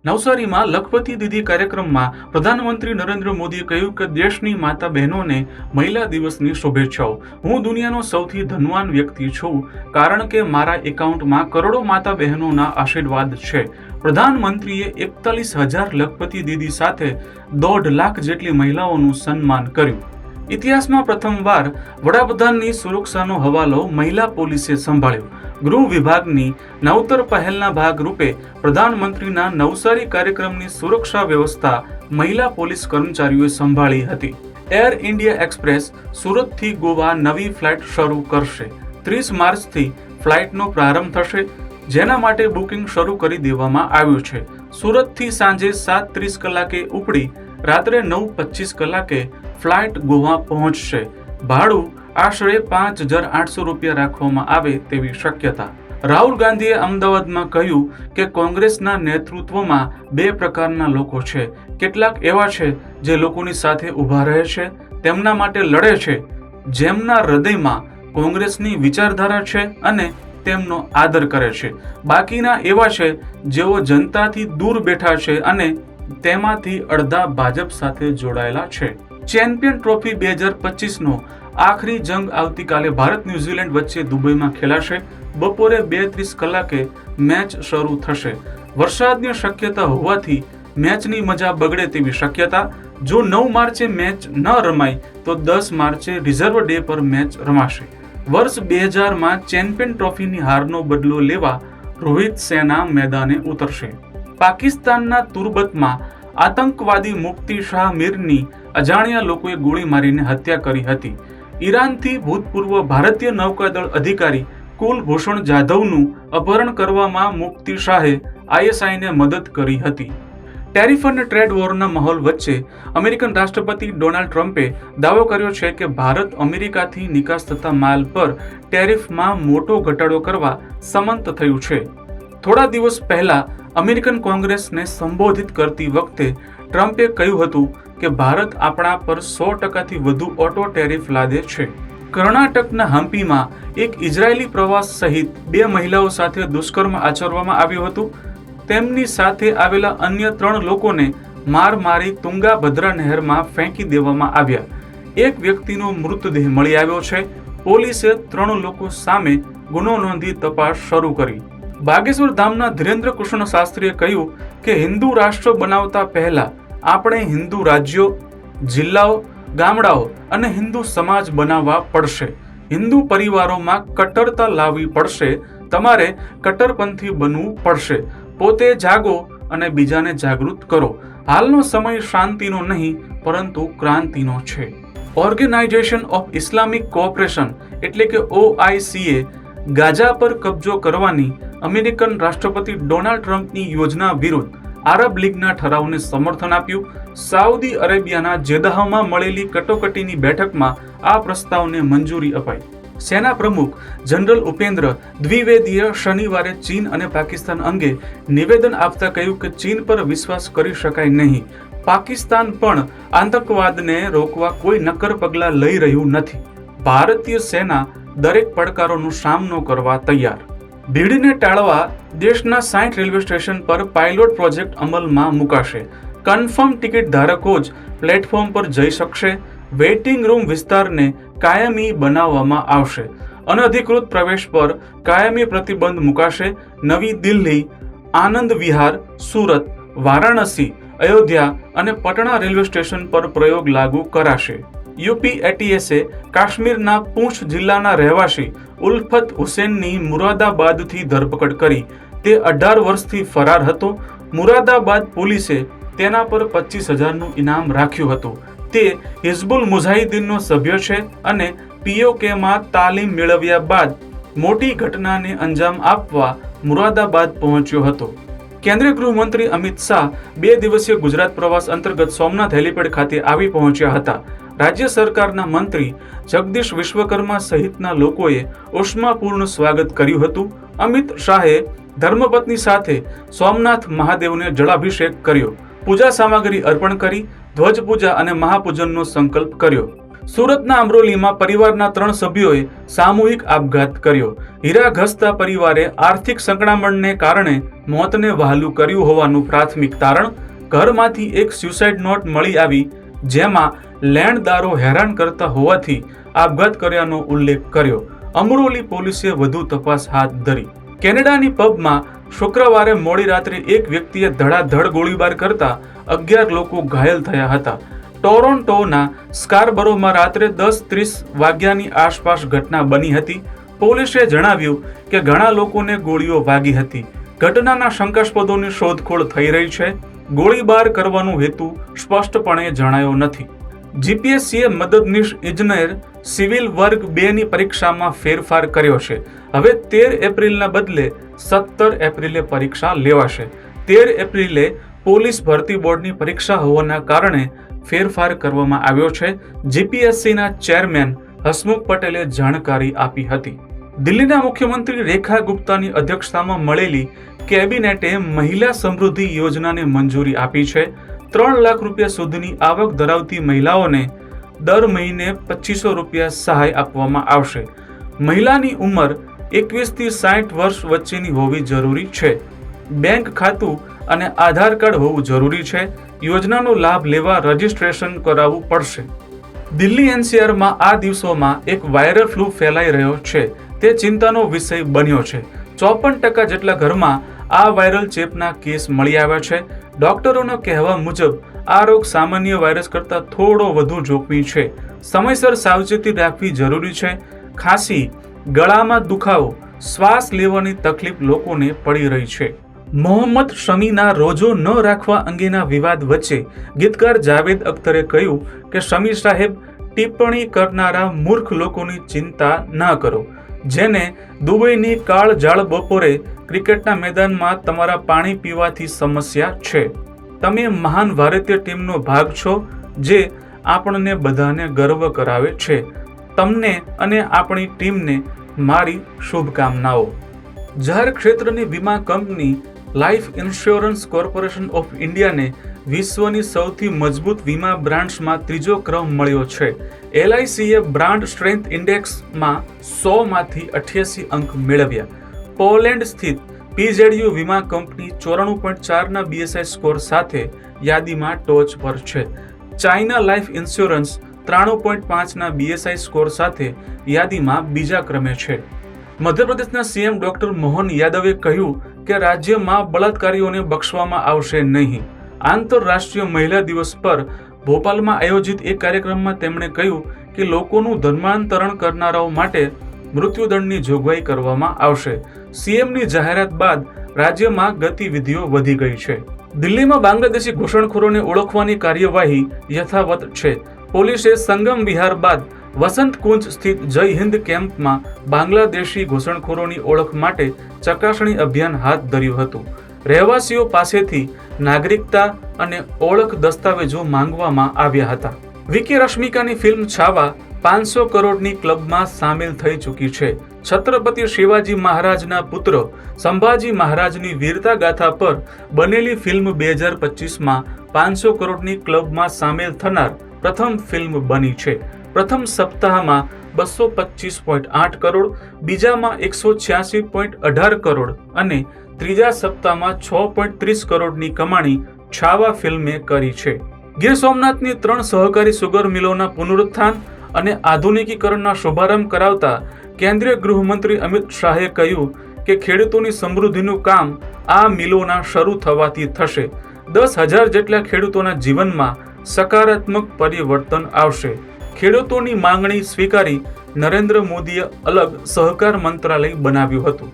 નવસારીમાં લખપતિ દીદી કાર્યક્રમમાં પ્રધાનમંત્રી નરેન્દ્ર મોદીએ કહ્યું કે દેશની માતા બહેનોને મહિલા દિવસની શુભેચ્છાઓ। હું દુનિયાનો સૌથી ધનવાન વ્યક્તિ છું કારણ કે મારા એકાઉન્ટમાં કરોડો માતા બહેનોના આશીર્વાદ છે। પ્રધાનમંત્રીએ 41,000 લખપતિ દીદી સાથે 1.5 લાખ જેટલી મહિલાઓનું સન્માન કર્યું। ઇતિહાસમાં પ્રથમવાર વડાપ્રધાનની સુરક્ષાનો હવાલો મહિલા પોલીસે સંભાળ્યો। ગૃહ વિભાગની નવતર પહેલના ભાગરૂપે પ્રધાનમંત્રીના નવસારી કાર્યક્રમની સુરક્ષા વ્યવસ્થા મહિલા પોલીસ કર્મચારીઓએ સંભાળી હતી। એર ઇન્ડિયા એક્સપ્રેસ સુરતથી ગોવા નવી ફ્લાઇટ શરૂ કરશે। 30 માર્ચથી ફ્લાઇટનો પ્રારંભ થશે, જેના માટે બુકિંગ શરૂ કરી દેવામાં આવ્યું છે। સુરતથી સાંજે 7:30 કલાકે ઉપડી રાત્રે 9:25 કલાકે ફ્લાઇટ ગોવા પહોંચશે। ભાડું આશરે 5,800 રૂપિયા રાખવામાં આવે તેવી શક્યતા। રાહુલ ગાંધીએ અમદાવાદમાં કહ્યું કે કોંગ્રેસના નેતૃત્વમાં 2 પ્રકારના લોકો છે। કેટલાક એવા છે જે લોકોની સાથે ઊભા રહે છે, તેમના માટે લડે છે, જેમના હૃદયમાં કોંગ્રેસની વિચારધારા છે અને તેમનો આદર કરે છે। બાકીના એવા છે જેઓ જનતાથી દૂર બેઠા છે અને તેમાંથી અડધા ભાજપ સાથે જોડાયેલા છે। ચેમ્પિયન ટ્રોફી 2025નો આખરી જંગ આવતીકાલે ભારત ન્યુઝીલેન્ડ વચ્ચે દુબઈમાં ખેલાશે। બપોરે 2:30 કલાકે મેચ શરૂ થશે। વરસાદની શક્યતા હોવાથી મેચની મજા બગડે તેવી શક્યતા। જો 9 માર્ચે મેચ ન રમાય તો 10 માર્ચે રિઝર્વ ડે પર મેચ રમાશે। વર્ષ 2000માં ચેમ્પિયન ટ્રોફીની હારનો બદલો લેવા રોહિત સેના મેદાને ઉતરશે। પાકિસ્તાનના તુર્બતમાં આતંકવાદી મુફ્તી શાહ મીરની અજાણ્યા લોકોએ ગોળી મારીને હત્યા કરી હતી। ઈરાનથી ભૂતપૂર્વ ભારતીય નૌકાદળ અધિકારી કુલભૂષણ જાધવનું અપહરણ કરવામાં મુફ્તી શાહે ISIને મદદ કરી હતી। ટેરિફ અને ટ્રેડ વોરના માહોલ વચ્ચે અમેરિકન રાષ્ટ્રપતિ ડોનાલ્ડ ટ્રમ્પે દાવો કર્યો છે કે ભારત અમેરિકાથી નિકાસ થતા માલ પર ટેરિફમાં મોટો ઘટાડો કરવા સંમત થયું છે। થોડા દિવસ પહેલા અમેરિકન કોંગ્રેસને સંબોધિત કરતી વખતે ટ્રમ્પે કહ્યું હતું કે ભારત આપણા પર 100%થી વધુ ઓટો ટેરિફ લાદે છે। કર્ણાટકના હમ્પીમાં એક ઇઝરાયેલી પ્રવાસ સહિત 2 મહિલાઓ સાથે દુષ્કર્મ આચરવામાં આવ્યું હતું। તેમની સાથે આવેલા અન્ય 3 લોકોને માર મારી તુંગાભદ્રા નહેરમાં ફેંકી દેવામાં આવ્યા। એક વ્યક્તિનો મૃતદેહ મળી આવ્યો છે। પોલીસે 3 લોકો સામે ગુનો નોંધી તપાસ શરૂ કરી। બાગેશ્વર ધામના ધીરેન્દ્ર કૃષ્ણ શાસ્ત્રીએ કહ્યું કે હિન્દુ રાષ્ટ્ર બનાવતા પહેલા આપણે હિન્દુ રાજ્યો, જિલ્લાઓ, ગામડાઓ અને હિન્દુ સમાજ બનાવવા પડશે। હિન્દુ પરિવારોમાં કટ્ટરતા લાવવી પડશે। તમારે કટ્ટરપંથી બનવું પડશે। પોતે જાગો અને બીજાને જાગૃત કરો। હાલનો સમય શાંતિનો નહીં પરંતુ ક્રાંતિનો છે। ઓર્ગેનાઇઝેશન ઓફ ઇસ્લામિક કોઓપરેશન એટલે કે OICએ ગાઝા પર કબજો કરવાની અમેરિકન રાષ્ટ્રપતિ ડોનાલ્ડ ટ્રમ્પની યોજના વિરુદ્ધ આરબ લીગના ઠરાવને સમર્થન આપ્યું। સાઉદી અરેબિયાના જેદાહમાં મળેલી કટોકટીની બેઠકમાં આ પ્રસ્તાવને મંજૂરી અપાઈ। સેના પ્રમુખ જનરલ ઉપેન્દ્ર દ્વિવેદીએ શનિવારે ચીન અને પાકિસ્તાન અંગે નિવેદન આપતા કહ્યું કે ચીન પર વિશ્વાસ કરી શકાય નહીં। પાકિસ્તાન પણ આતંકવાદને રોકવા કોઈ નક્કર પગલાં લઈ રહ્યું નથી। ભારતીય સેના દરેક પડકારોનો સામનો કરવા તૈયાર। ભીડને ટાળવા દેશના 60 રેલવે સ્ટેશન પર પાયલોટ પ્રોજેક્ટ અમલમાં મુકાશે। કન્ફર્મ ટિકિટ ધારકો જ પ્લેટફોર્મ પર જઈ શકશે। વેઇટિંગ રૂમ વિસ્તારને કાયમી બનાવવામાં આવશે। અનધિકૃત પ્રવેશ પર કાયમી પ્રતિબંધ મુકાશે। નવી દિલ્હી, આનંદ વિહાર, સુરત, વારાણસી, અયોધ્યા અને પટણા રેલવે સ્ટેશન પર પ્રયોગ લાગુ કરાશે। યુપી એટીએસે કાશ્મીરના પૂંછ જિલ્લાના રહેવાસી ઉલ્ફત હુસેનની મુરાદાબાદથી ધરપકડ કરી। તે 18 વર્ષથી ફરાર હતો। મુરાદાબાદ પોલીસે તેના પર 25,000નું ઇનામ રાખ્યું હતું। તે હિઝબુલ મુજાહિદીનનો સભ્ય છે અને POKમાં તાલીમ મેળવ્યા બાદ મોટી ઘટનાને અંજામ આપવા મુરાદાબાદ પહોંચ્યો હતો। કેન્દ્રીય ગૃહમંત્રી અમિત શાહ 2 દિવસીય ગુજરાત પ્રવાસ અંતર્ગત સોમનાથ હેલીપેડ ખાતે આવી પહોંચ્યા હતા। રાજ્ય સરકારના મંત્રી જગદીશ વિશ્વકર્મા સહિતના લોકોએ ઉષ્માપૂર્ણ સ્વાગત કર્યું હતું। અમિત શાહે ધર્મપત્ની સાથે સોમનાથ મહાદેવને જળાભિષેક કર્યો, પૂજા સામગ્રી અર્પણ કરી, ધ્વજ પૂજા અને મહાપૂજનનો સંકલ્પ કર્યો। સુરતના અમરોલીમાં પરિવારના 3 સભ્યોએ સામૂહિક આપઘાત કર્યો. હીરા ઘસતા પરિવારે આર્થિક સંકળામણને કારણે મોતને વહાલું કર્યું હોવાનું પ્રાથમિક તારણ. ઘરમાંથી એક સ્યુસાઇડ નોટ મળી આવી, જેમાં લેણદારો હેરાન કરતા હોવાથી આપઘાત કર્યાનો ઉલ્લેખ કર્યો. અમરોલી પોલીસે વધુ તપાસ હાથ ધરી. કેનેડાની પબમાં શુક્રવારે મોડી રાત્રે એક વ્યક્તિએ ધડાધડ ગોળીબાર કરતા 11 લોકો ઘાયલ થયા હતા. ટોરોન્ટોના સ્કારબરોમાં રાત્રે 10:30 વાગ્યાની આસપાસ ઘટના બની હતી. પોલીસે જણાવ્યું કે ઘણા લોકોને ગોળીઓ વાગી હતી. ઘટનાના શંકાસ્પદોની શોધખોળ થઈ રહી છે. ગોળીબાર કરવાનો હેતુ સ્પષ્ટપણે જણાયો નથી. જીપીએસસીએ મદદનીશ ઇજનેર સિવિલ વર્ગ 2ની પરીક્ષામાં ફેરફાર કર્યો છે. હવે 13 એપ્રિલના બદલે 17 એપ્રિલે પરીક્ષા લેવાશે. 13 એપ્રિલે પોલીસ ભરતી બોર્ડની પરીક્ષા હોવાના કારણે ફેરફાર કરવામાં આવ્યો છે. જીપીએસસીના ચેરમેન હસમુખ પટેલે જાણકારી આપી હતી. દિલ્હીના મુખ્યમંત્રી રેખા ગુપ્તાની અધ્યક્ષતામાં મળેલી કેબિનેટે મહિલા સમૃદ્ધિ યોજનાને મંજૂરી આપી છે. 3 લાખ રૂપિયા સુધીની આવક ધરાવતી મહિલાઓને દર મહિને 2500 રૂપિયા સહાય આપવામાં આવશે. મહિલાની ઉંમર 21 થી 60 વર્ષ વચ્ચેની હોવી જરૂરી છે. બેંક ખાતું અને આધાર કાર્ડ હોવું જરૂરી છે. યોજનાનો લાભ લેવા રજીસ્ટ્રેશન કરાવવું પડશે. દિલ્હી એનસીઆરમાં આ દિવસોમાં એક વાયરલ ફ્લૂ ફેલાઈ રહ્યો છે. તે ચિંતાનો વિષય બન્યો છે. 54% જેટલા ઘરમાં આ વાયરલ ચેપના કેસ મળી આવ્યા છે. ડોક્ટરોના કહેવા મુજબ આ રોગ સામાન્ય વાયરસ કરતાં થોડો વધુ જોખમી છે. સમયસર સાવચેતી રાખવી જરૂરી છે. ખાંસી, ગળામાં દુખાવો, શ્વાસ લેવાની તકલીફ લોકોને પડી રહી છે. મોહમ્મદ શમીના રોજો ન રાખવા અંગેના વિવાદ વચ્ચે ગીતકાર જાવેદ અખ્તરે કહ્યું કે શમી સાહેબ, ટિપ્પણી કરનારા મૂર્ખ લોકોની ચિંતા ન કરો, જેને દુબઈની કાળઝાળ બપોરે ક્રિકેટના મેદાનમાં તમારા પાણી પીવાથી સમસ્યા છે. તમે મહાન ભારતીય ટીમનો ભાગ છો, જે આપણને બધાને ગર્વ કરાવે છે. તમને અને આપણી ટીમને મારી શુભકામનાઓ. જાહેર ક્ષેત્રની વીમા કંપની લાઈફ ઇન્સ્યોરન્સ કોર્પોરેશન ઓફ ઇન્ડિયાને વિશ્વની સૌથી મજબૂત વીમા બ્રાન્ડ્સમાં 3જો ક્રમ મળ્યો છે. LICએ બ્રાન્ડ સ્ટ્રેન્થ ઇન્ડેક્સમાં 100માંથી 88 અંક મેળવ્યા. પોલેન્ડ સ્થિત PZU વીમા કંપની 94.4ના BSI સ્કોર સાથે યાદીમાં ટોચ પર છે. ચાઇના લાઈફ ઇન્સ્યોરન્સ 93.5ના BSI સ્કોર સાથે યાદીમાં બીજા ક્રમે છે. મધ્યપ્રદેશના CM ડોક્ટર મોહન યાદવે કહ્યું કે રાજ્યમાં બળાત્કારીઓને બક્ષવામાં આવશે નહીં. આંતરરાષ્ટ્રીય મહિલા દિવસ પર ભોપાલમાં આયોજિત એક કાર્યક્રમમાં તેમણે કહ્યું કે લોકોનું ધર્માંતરણ કરનારાઓ માટે મૃત્યુદંડની જોગવાઈ કરવામાં આવશે. CMની જાહેરાત બાદ રાજ્યમાં ગતિવિધિઓ વધી ગઈ છે. દિલ્હીમાં બાંગ્લાદેશી ઘૂસણખોરોને ઓળખવાની કાર્યવાહી યથાવત છે. પોલીસે સંગમ વિહાર બાદ વસંત કુંજ સ્થિત જય હિન્દ કેમ્પમાં બાંગ્લાદેશી ઘૂસણખોરોની ઓળખ માટે ચકાસણી અભિયાન હાથ ધર્યું હતું. રહેવાસીઓ પાસેથી નાગરિકતા અને ઓળખ દસ્તાવેજો માંગવામાં આવ્યા હતા. વિકી રશ્મિકાની ફિલ્મ છાવા 500 કરોડની ક્લબમાં સામેલ થઈ ચૂકી છે. છત્રપતિ શિવાજી મહારાજના પુત્ર સંભાજી મહારાજની વીરતા ગાથા પર બનેલી ફિલ્મ 2025માં 500 કરોડની ક્લબમાં સામેલ થનાર પ્રથમ ફિલ્મ બની છે. પ્રથમ સપ્તાહમાં 225.8 કરોડ, બીજામાં 186.18 કરોડ અને ત્રીજા સપ્તાહમાં 6.30 કરોડની કમાણી છાવા ફિલ્મે કરી છે. ગીર સોમનાથની 3 સહકારી સુગર મિલોના પુનરુત્થાન અને આધુનિકીકરણના શુભારંભ કરાવતા કેન્દ્રીય ગૃહમંત્રી અમિત શાહે કહ્યું કે ખેડૂતોની સમૃદ્ધિનું કામ આ મિલોના શરૂ થવાથી થશે. 10,000 જેટલા ખેડૂતોના જીવનમાં સકારાત્મક પરિવર્તન આવશે. ખેડૂતોની માંગણી સ્વીકારી નરેન્દ્ર મોદીએ અલગ સહકાર મંત્રાલય બનાવ્યું હતું.